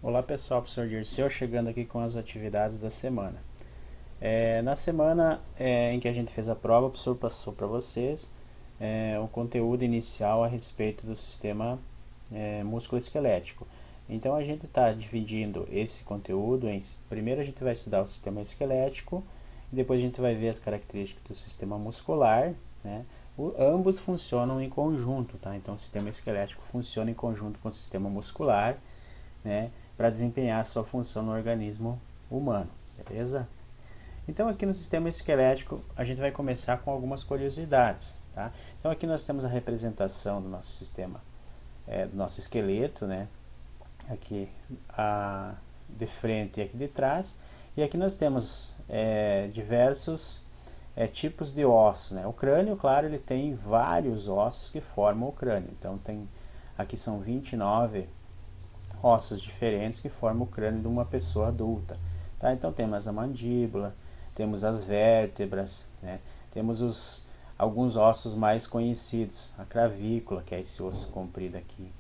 Olá pessoal, professor Dirceu chegando aqui com as atividades da semana. Na semana em que a gente fez a prova, o professor passou para vocês o conteúdo inicial a respeito do sistema musculoesquelético. Então a gente está dividindo esse conteúdo em... Primeiro a gente vai estudar o sistema esquelético, e depois a gente vai ver as características do sistema muscular, né? Ambos funcionam em conjunto, tá? Então o sistema esquelético funciona em conjunto com o sistema muscular, né, para desempenhar a sua função no organismo humano, beleza? Então aqui no sistema esquelético a gente vai começar com algumas curiosidades, tá? Então aqui nós temos a representação do nosso sistema, do nosso esqueleto, né? Aqui de frente e aqui de trás, e aqui nós temos diversos tipos de ossos, né? O crânio, claro, ele tem vários ossos que formam o crânio, então aqui são 29 ossos diferentes que formam o crânio de uma pessoa adulta, tá? Então temos a mandíbula, temos as vértebras, né? Temos alguns ossos mais conhecidos, a clavícula, que é esse osso comprido aqui,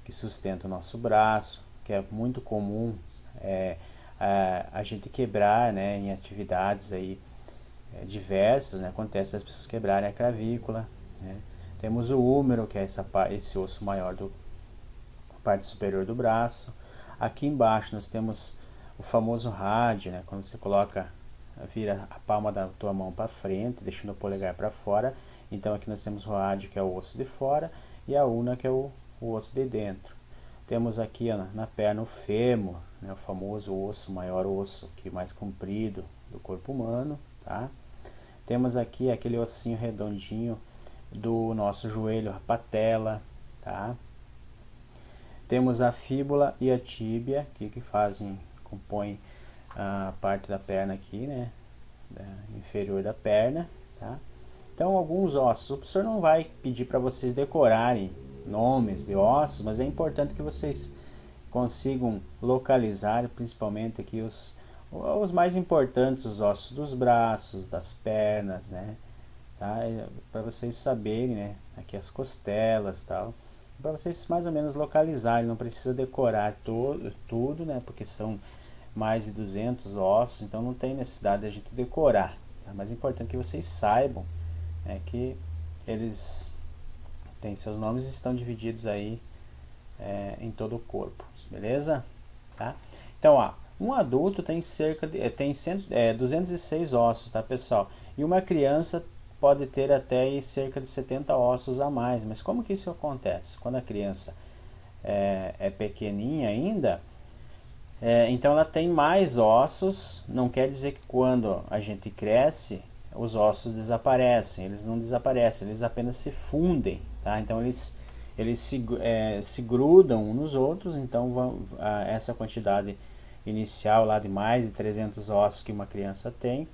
que sustenta o nosso braço, que é muito comum a gente quebrar, né, em atividades aí diversas, né? Acontece as pessoas quebrarem a clavícula, né? Temos o húmero, que é esse osso maior do parte superior do braço. Aqui embaixo nós temos o famoso rádio, né? Quando você vira a palma da tua mão para frente, deixando o polegar para fora. Então aqui nós temos o rádio, que é o osso de fora, e a ulna, que é o osso de dentro. Temos aqui, ó, na perna o fêmur, né? O famoso osso, maior osso, que mais comprido do corpo humano, tá? Temos aqui aquele ossinho redondinho do nosso joelho, a patela, tá? Temos a fíbula e a tíbia, que compõem a parte da perna aqui, né, inferior da perna, tá? Então, alguns ossos. O professor não vai pedir para vocês decorarem nomes de ossos, mas é importante que vocês consigam localizar, principalmente aqui os mais importantes, os ossos dos braços, das pernas, né? Tá? Para vocês saberem, né? Aqui as costelas, tal, para vocês mais ou menos localizarem. Não precisa decorar tudo, né? Porque são mais de 200 ossos, então não tem necessidade de a gente decorar, tá? Mas é importante que vocês saibam, né, que eles têm seus nomes e estão divididos aí em todo o corpo, beleza? Tá? Então, ó, um adulto tem 206 ossos, tá, pessoal? E uma criança pode ter até cerca de 70 ossos a mais. Mas como que isso acontece? Quando a criança é pequenininha ainda, então ela tem mais ossos. Não quer dizer que quando a gente cresce, os ossos desaparecem. Eles não desaparecem, eles apenas se fundem, tá? Então eles se grudam uns nos outros. Então essa quantidade inicial lá de mais de 300 ossos que uma criança tem,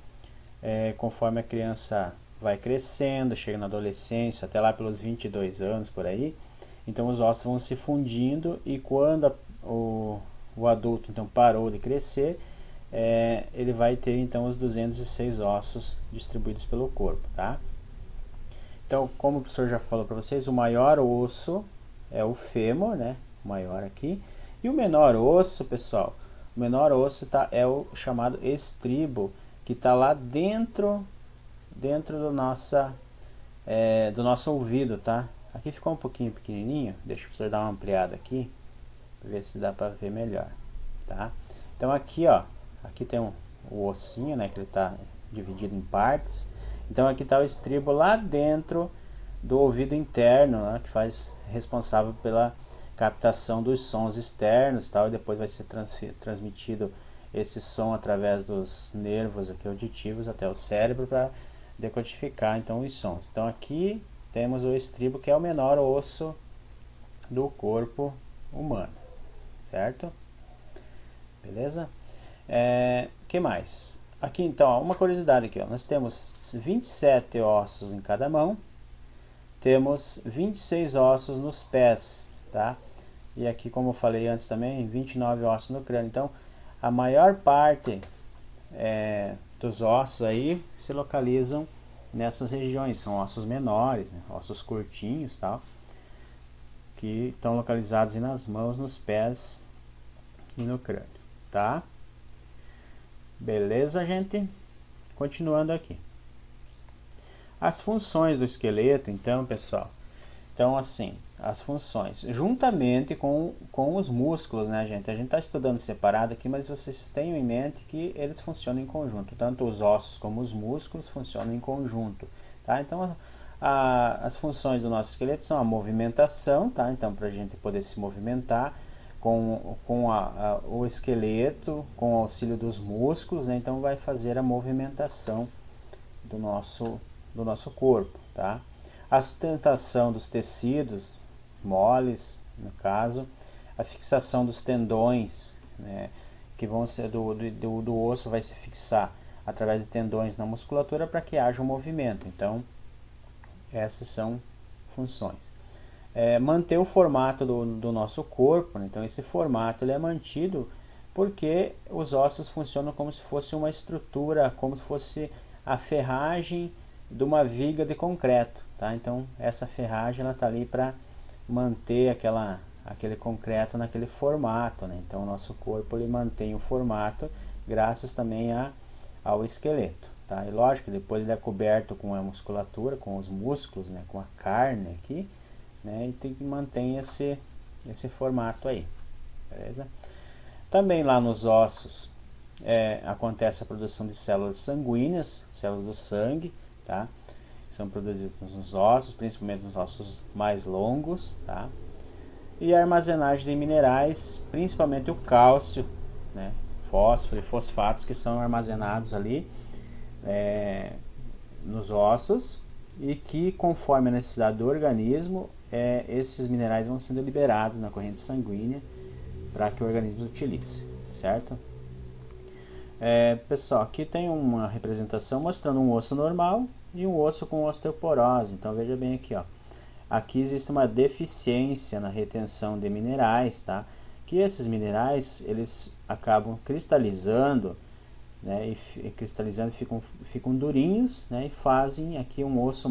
conforme a criança vai crescendo, chega na adolescência, até lá pelos 22 anos por aí, então os ossos vão se fundindo, e quando o adulto então parou de crescer, ele vai ter então os 206 ossos distribuídos pelo corpo, tá? Então, como o professor já falou para vocês, o maior osso é o fêmur, né? O maior aqui. E o menor osso, pessoal, o menor osso é o chamado estribo, que está lá dentro do nosso ouvido, tá? Aqui ficou um pouquinho pequenininho, deixa o professor dar uma ampliada aqui, para ver se dá para ver melhor, tá? Então aqui, ó, aqui tem o ossinho, né, que ele está dividido em partes. Então aqui está o estribo lá dentro do ouvido interno, né, que responsável pela captação dos sons externos, tal, e depois vai ser transmitido esse som através dos nervos aqui auditivos até o cérebro para decodificar então os sons. Então aqui temos o estribo, que é o menor osso do corpo humano, certo? Beleza? Que mais? Aqui então, ó, uma curiosidade aqui, ó, nós temos 27 ossos em cada mão, temos 26 ossos nos pés, tá? E aqui, como eu falei antes também, 29 ossos no crânio. Então a maior parte dos ossos aí se localizam nessas regiões. São ossos menores, né? Ossos curtinhos, tal, que estão localizados aí nas mãos, nos pés e no crânio, tá? Beleza, gente? Continuando aqui. As funções do esqueleto, então, pessoal. Então, assim, as funções, juntamente com os músculos, né, gente? A gente está estudando separado aqui, mas vocês tenham em mente que eles funcionam em conjunto. Tanto os ossos como os músculos funcionam em conjunto, tá? Então, as funções do nosso esqueleto são a movimentação, tá? Então, para a gente poder se movimentar com o esqueleto, com o auxílio dos músculos, né? Então, vai fazer a movimentação do nosso corpo, tá? A sustentação dos tecidos moles, no caso, a fixação dos tendões, né, que vão ser do osso, vai se fixar através de tendões na musculatura para que haja um movimento. Então, essas são funções. Manter o formato do nosso corpo, né? Então esse formato ele é mantido porque os ossos funcionam como se fosse uma estrutura, como se fosse a ferragem de uma viga de concreto, tá? Então essa ferragem ela tá ali para manter aquele concreto naquele formato, né? Então o nosso corpo ele mantém o formato graças também ao esqueleto, tá? E lógico, depois ele é coberto com a musculatura, com os músculos, né? Com a carne aqui, né? E tem que manter esse formato aí, beleza? Também lá nos ossos acontece a produção de células sanguíneas, células do sangue, tá? São produzidas nos ossos, principalmente nos ossos mais longos, tá? E a armazenagem de minerais, principalmente o cálcio, né? Fósforo e fosfatos que são armazenados ali nos ossos e que, conforme a necessidade do organismo, esses minerais vão sendo liberados na corrente sanguínea para que o organismo utilize, certo? Pessoal, aqui tem uma representação mostrando um osso normal e um osso com osteoporose. Então veja bem aqui, ó. Aqui existe uma deficiência na retenção de minerais, tá? Que esses minerais eles acabam cristalizando, né? E cristalizando ficam durinhos, né? E fazem aqui um osso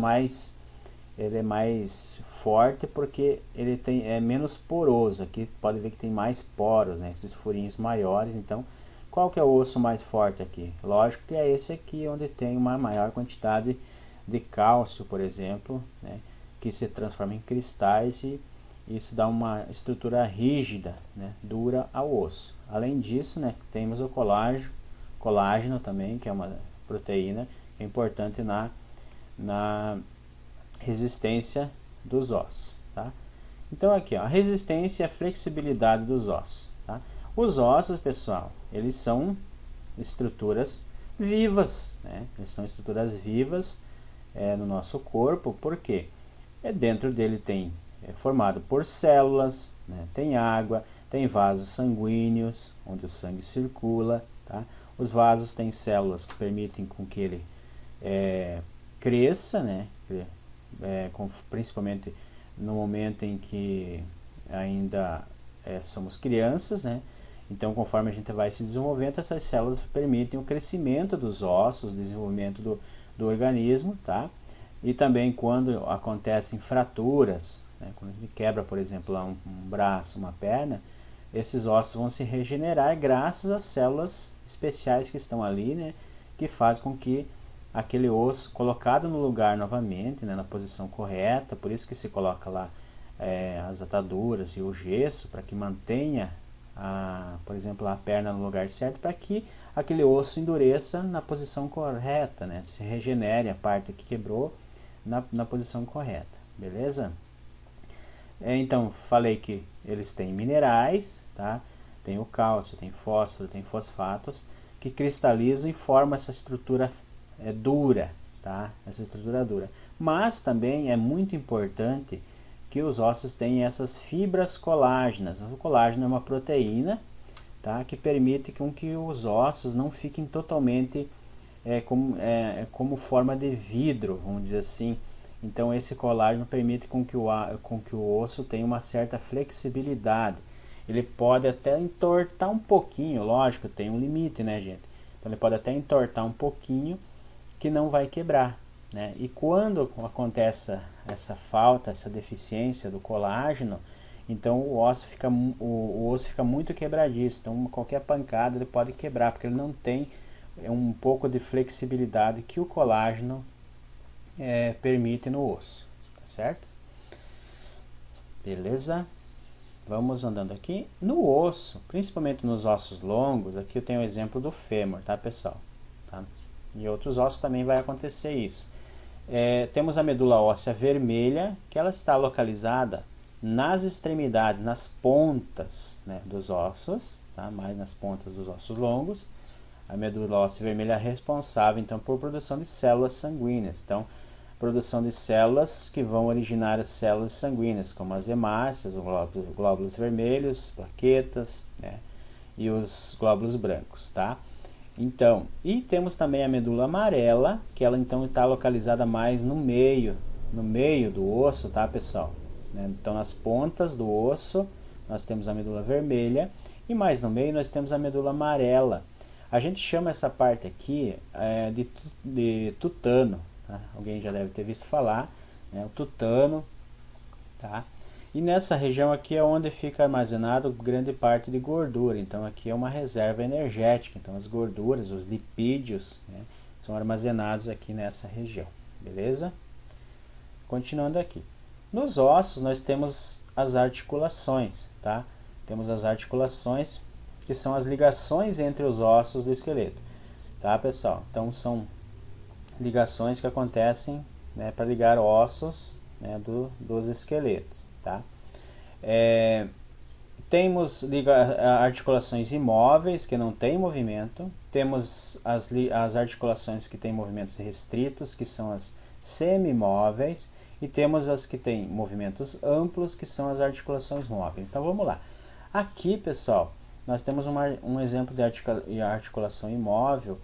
ele é mais forte porque ele é menos poroso. Aqui pode ver que tem mais poros, né? Esses furinhos maiores. Então, qual que é o osso mais forte aqui? Lógico que é esse aqui, onde tem uma maior quantidade de cálcio, por exemplo, né? Que se transforma em cristais e isso dá uma estrutura rígida, né? Dura ao osso. Além disso, né? Temos o colágeno também, que é uma proteína que é importante na resistência dos ossos, tá? Então aqui, ó, a resistência e a flexibilidade dos ossos, tá? Os ossos, pessoal, eles são estruturas vivas, né? Eles são estruturas vivas no nosso corpo, porque dentro dele é formado por células, né? Tem água, tem vasos sanguíneos, onde o sangue circula, tá? Os vasos têm células que permitem com que ele cresça, né? Principalmente no momento em que ainda somos crianças, né? Então, conforme a gente vai se desenvolvendo, essas células permitem o crescimento dos ossos, o desenvolvimento do organismo, tá? E também quando acontecem fraturas, né? Quando a gente quebra, por exemplo, um braço, uma perna, esses ossos vão se regenerar graças às células especiais que estão ali, né? Que faz com que aquele osso colocado no lugar novamente, né, na posição correta, por isso que se coloca lá as ataduras e o gesso, para que mantenha, por exemplo, a perna no lugar certo, para que aquele osso endureça na posição correta, né, se regenere a parte que quebrou na posição correta, beleza? Então, falei que eles têm minerais, tá? Tem o cálcio, tem fósforo, tem fosfatos, que cristalizam e formam essa estrutura dura, tá? Essa estrutura dura. Mas também é muito importante que os ossos tenham essas fibras colágenas. O colágeno é uma proteína, tá? Que permite com que os ossos não fiquem totalmente como forma de vidro, vamos dizer assim. Então esse colágeno permite com que o osso tenha uma certa flexibilidade. Ele pode até entortar um pouquinho, lógico, tem um limite, né, gente? Então ele pode até entortar um pouquinho, que não vai quebrar, né? E quando acontece essa falta, essa deficiência do colágeno, Então o osso fica muito quebradiço, então qualquer pancada ele pode quebrar, porque ele não tem um pouco de flexibilidade que o colágeno permite no osso, tá certo? Beleza? Vamos andando aqui. No osso, principalmente nos ossos longos, aqui eu tenho o exemplo do fêmur, tá, pessoal? Tá? E outros ossos também vai acontecer isso. Temos a medula óssea vermelha, que ela está localizada nas extremidades, nas pontas, né, dos ossos, tá? Mais nas pontas dos ossos longos. A medula óssea vermelha é responsável, então, por produção de células sanguíneas. Então, produção de células que vão originar as células sanguíneas, como as hemácias, os glóbulos vermelhos, plaquetas, né, e os glóbulos brancos, tá? Então, e temos também a medula amarela, que ela então está localizada mais no meio do osso, tá, pessoal? Então, nas pontas do osso, nós temos a medula vermelha, e mais no meio nós temos a medula amarela. A gente chama essa parte aqui de tutano, tá? Alguém já deve ter visto falar, né? O tutano, tá? E nessa região aqui é onde fica armazenado grande parte de gordura. Então aqui é uma reserva energética. Então as gorduras, os lipídios, né, são armazenados aqui nessa região. Beleza? Continuando aqui. Nos ossos nós temos as articulações, tá? Temos as articulações, que são as ligações entre os ossos do esqueleto. Tá, pessoal? Então são ligações que acontecem, né, para ligar ossos, né, dos esqueletos. Tá? Temos articulações imóveis que não têm movimento, temos as articulações que têm movimentos restritos, que são as semimóveis, e temos as que têm movimentos amplos, que são as articulações móveis. Então vamos lá. Aqui, pessoal, nós temos um exemplo de articulação imóvel,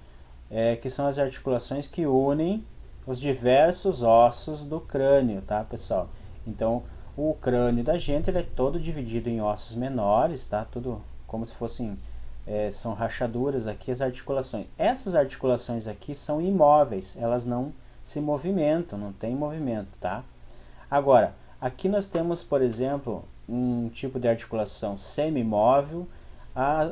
que são as articulações que unem os diversos ossos do crânio, tá, pessoal? Então, o crânio da gente ele é todo dividido em ossos menores, tá? Tudo como se fossem, são rachaduras aqui as articulações. Essas articulações aqui são imóveis, elas não se movimentam, não tem movimento, tá? Agora, aqui nós temos, por exemplo, um tipo de articulação semimóvel,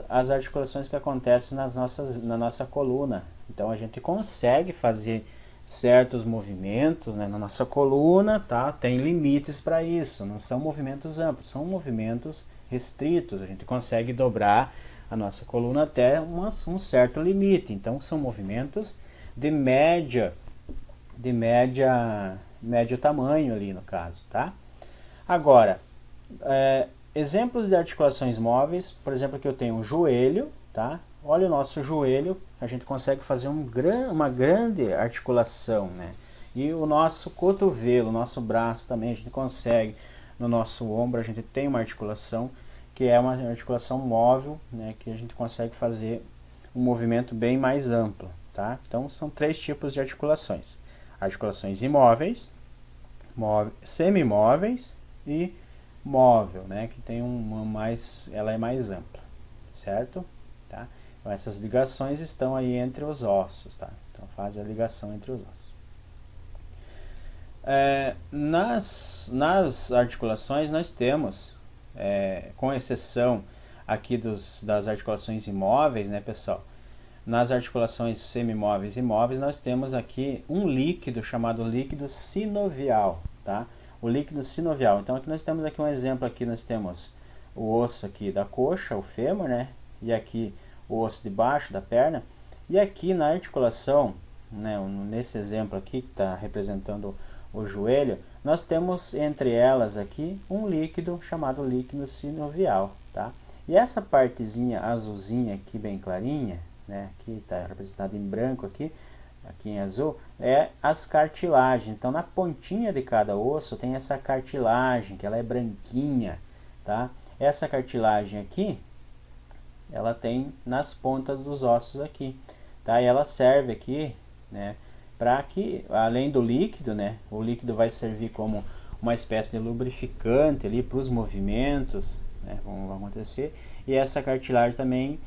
as articulações que acontecem na nossa coluna. Então a gente consegue fazer certos movimentos, né, na nossa coluna, tá? Tem limites para isso, não são movimentos amplos, são movimentos restritos. A gente consegue dobrar a nossa coluna até um certo limite. Então são movimentos de médio tamanho ali no caso, tá? Agora, exemplos de articulações móveis, por exemplo, aqui eu tenho o joelho, tá? Olha o nosso joelho, a gente consegue fazer uma grande articulação, né? E o nosso cotovelo, o nosso braço também, a gente consegue. No nosso ombro a gente tem uma articulação que é uma articulação móvel, né? Que a gente consegue fazer um movimento bem mais amplo, tá? Então são 3 tipos de articulações: articulações imóveis, semimóveis e móvel, né? Que tem ela é mais ampla, certo? Tá? Então essas ligações estão aí entre os ossos, tá? Então faz a ligação entre os ossos. Nas articulações nós temos, com exceção aqui das articulações imóveis, né, pessoal? Nas articulações semimóveis e móveis nós temos aqui um líquido chamado líquido sinovial, tá? O líquido sinovial. Então aqui nós temos aqui um exemplo, aqui nós temos o osso aqui da coxa, o fêmur, né? E aqui o osso de baixo da perna. E aqui na articulação, né, nesse exemplo aqui que está representando o joelho, nós temos entre elas aqui um líquido chamado líquido sinovial, tá? E essa partezinha azulzinha aqui bem clarinha, né, aqui está representado em branco aqui em azul, é as cartilagens. Então na pontinha de cada osso tem essa cartilagem, que ela é branquinha, tá? Essa cartilagem aqui, ela tem nas pontas dos ossos aqui, tá? E ela serve aqui, né, para que, além do líquido, né, o líquido vai servir como uma espécie de lubrificante ali para os movimentos, né, vão acontecer. E essa cartilagem também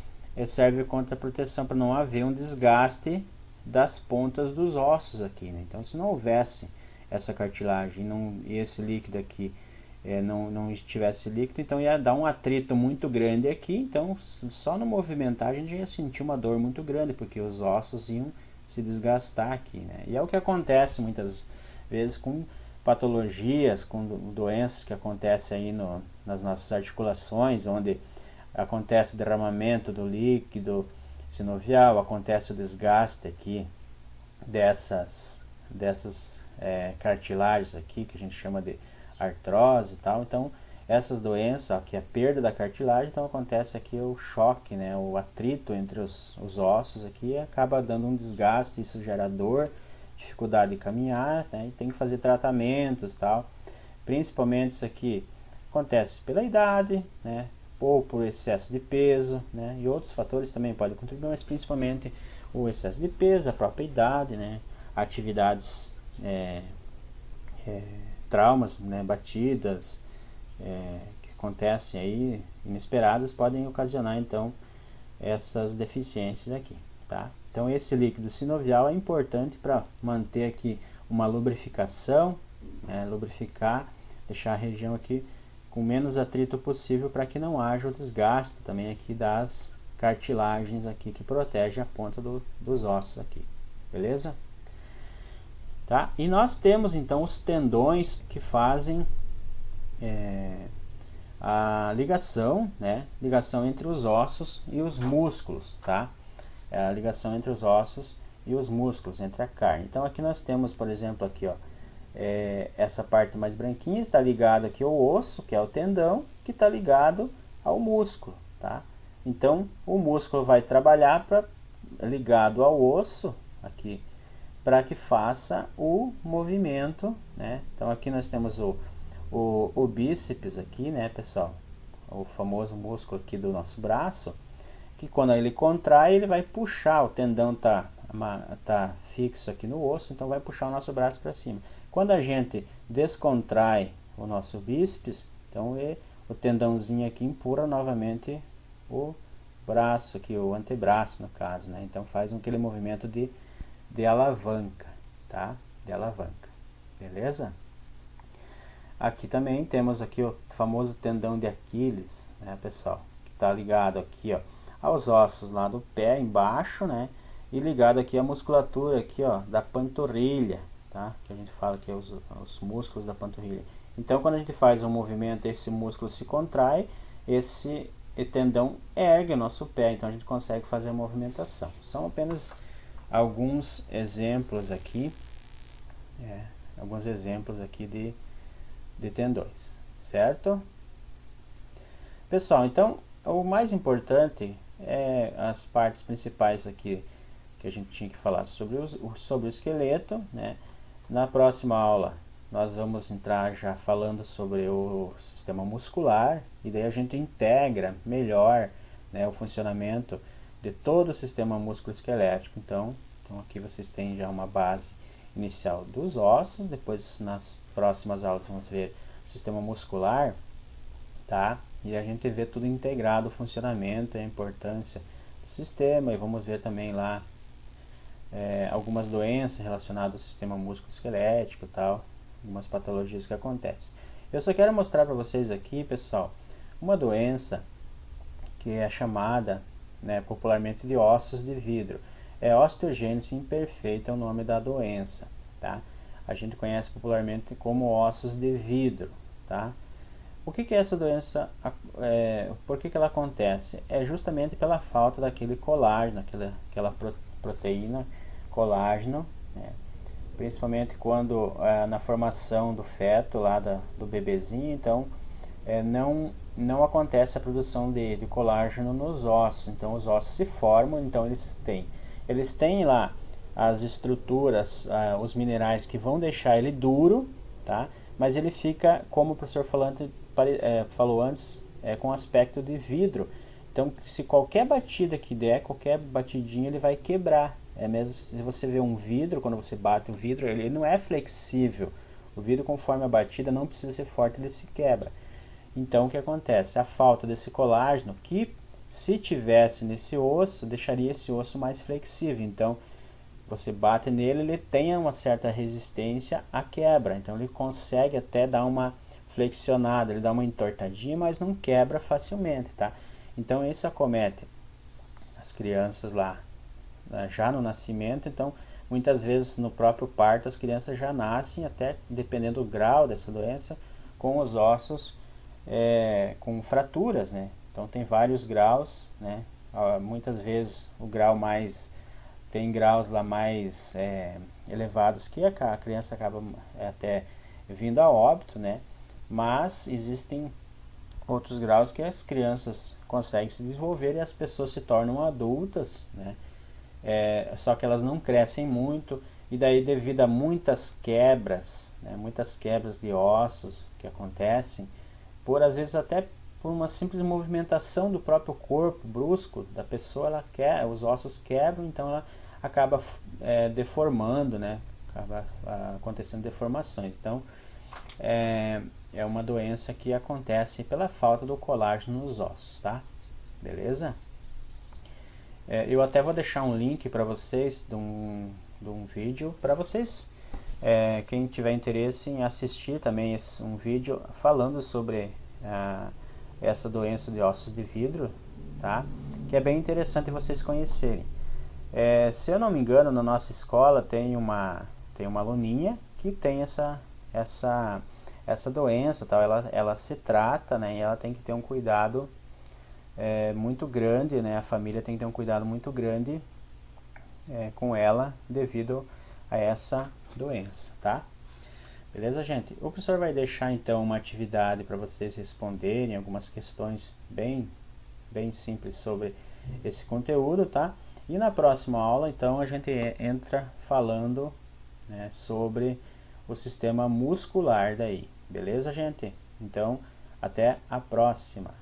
serve contra proteção, para não haver um desgaste das pontas dos ossos aqui, né? Então se não houvesse essa cartilagem e esse líquido aqui não estivesse líquido, então ia dar um atrito muito grande aqui, então só no movimentar a gente ia sentir uma dor muito grande, porque os ossos iam se desgastar aqui, né? E é o que acontece muitas vezes com patologias, com doenças que acontecem aí nas nossas articulações, onde acontece o derramamento do líquido sinovial, acontece o desgaste aqui dessas cartilagens aqui, que a gente chama de artrose e tal. Então essas doenças, aqui a perda da cartilagem, então acontece aqui o choque, né, o atrito entre os ossos aqui, acaba dando um desgaste, isso gera dor, dificuldade de caminhar, né, e tem que fazer tratamentos tal. Principalmente isso aqui acontece pela idade, né, ou por excesso de peso, né, e outros fatores também podem contribuir, mas principalmente o excesso de peso, a própria idade, né, atividades, traumas, né, batidas, que acontecem aí, inesperadas, podem ocasionar então essas deficiências aqui, tá? Então esse líquido sinovial é importante para manter aqui uma lubrificação, né, lubrificar, deixar a região aqui com menos atrito possível, para que não haja o desgaste também aqui das cartilagens aqui, que protege a ponta dos ossos aqui, beleza? Tá? E nós temos então os tendões que fazem a ligação, né? Ligação entre os ossos e os músculos, tá? É a ligação entre os ossos e os músculos, entre a carne. Então aqui nós temos, por exemplo, aqui, ó, essa parte mais branquinha está ligada aqui ao osso, que é o tendão, que está ligado ao músculo, tá? Então o músculo vai trabalhar ligado ao osso aqui, para que faça o movimento, né? Então aqui nós temos o bíceps aqui, né, pessoal? O famoso músculo aqui do nosso braço, que quando ele contrai, ele vai puxar, o tendão tá fixo aqui no osso, então vai puxar o nosso braço para cima. Quando a gente descontrai o nosso bíceps, então o tendãozinho aqui empurra novamente o braço aqui, o antebraço no caso, né? Então faz aquele movimento de alavanca, tá? De alavanca, beleza? Aqui também temos aqui o famoso tendão de Aquiles, né, pessoal? Que está ligado aqui, ó, aos ossos lá do pé embaixo, né? E ligado aqui à musculatura aqui, ó, da panturrilha, tá? Que a gente fala que é os músculos da panturrilha. Então, quando a gente faz um movimento, esse músculo se contrai, esse tendão ergue o nosso pé, então a gente consegue fazer a movimentação. São apenas alguns exemplos aqui, de tendões, certo? Pessoal, então o mais importante é as partes principais aqui que a gente tinha que falar sobre o esqueleto, né? Na próxima aula nós vamos entrar já falando sobre o sistema muscular, e daí a gente integra melhor, né, o funcionamento de todo o sistema músculo-esquelético. Então aqui vocês têm já uma base inicial dos ossos. Depois nas próximas aulas vamos ver o sistema muscular, tá? E a gente vê tudo integrado, o funcionamento e a importância do sistema, e vamos ver também lá algumas doenças relacionadas ao sistema músculo-esquelético, tal, algumas patologias que acontecem. Eu só quero mostrar para vocês aqui, pessoal, uma doença que é chamada, né, popularmente de ossos de vidro. É osteogênese imperfeita, é o nome da doença, tá? A gente conhece popularmente como ossos de vidro, tá? O que é essa doença? Por que ela acontece? É justamente pela falta daquele colágeno, aquela proteína colágeno, né? Principalmente quando na formação do feto, lá do bebezinho, então não acontece a produção de colágeno nos ossos. Então os ossos se formam, então eles têm lá as estruturas, os minerais que vão deixar ele duro, tá? Mas ele fica, como o professor falou antes, com aspecto de vidro. Então, se qualquer batida que der, qualquer batidinha, ele vai quebrar. Mesmo se você vê um vidro, quando você bate o vidro, ele não é flexível. O vidro, conforme a batida, não precisa ser forte, ele se quebra. Então, o que acontece? A falta desse colágeno, que se tivesse nesse osso, deixaria esse osso mais flexível. Então, você bate nele, ele tem uma certa resistência à quebra. Então, ele consegue até dar uma flexionado, ele dá uma entortadinha, mas não quebra facilmente, tá? Então isso acomete as crianças lá, já no nascimento. Então muitas vezes no próprio parto as crianças já nascem, até dependendo do grau dessa doença, com os ossos com fraturas, né? Então tem vários graus, né? Muitas vezes o grau mais, tem graus lá mais elevados que a criança acaba até vindo a óbito, né? Mas existem outros graus que as crianças conseguem se desenvolver e as pessoas se tornam adultas, né? Só que elas não crescem muito, e daí devido a muitas quebras, né? Muitas quebras de ossos que acontecem, por às vezes até por uma simples movimentação do próprio corpo brusco da pessoa, os ossos quebram, então ela acaba deformando, né? Acaba acontecendo deformações. Então é uma doença que acontece pela falta do colágeno nos ossos, tá? Beleza? Eu até vou deixar um link para vocês de um vídeo para vocês, quem tiver interesse em assistir também um vídeo falando sobre essa doença de ossos de vidro, tá? Que é bem interessante vocês conhecerem. Se eu não me engano, na nossa escola tem uma aluninha que tem essa doença, tal. Ela se trata, né? E ela tem que ter um cuidado muito grande, né? A família tem que ter um cuidado muito grande com ela devido a essa doença, tá? Beleza, gente? O professor vai deixar então uma atividade para vocês responderem algumas questões bem simples sobre esse conteúdo, tá? E na próxima aula, então, a gente entra falando, né, sobre o sistema muscular daí. Beleza, gente? Então, até a próxima!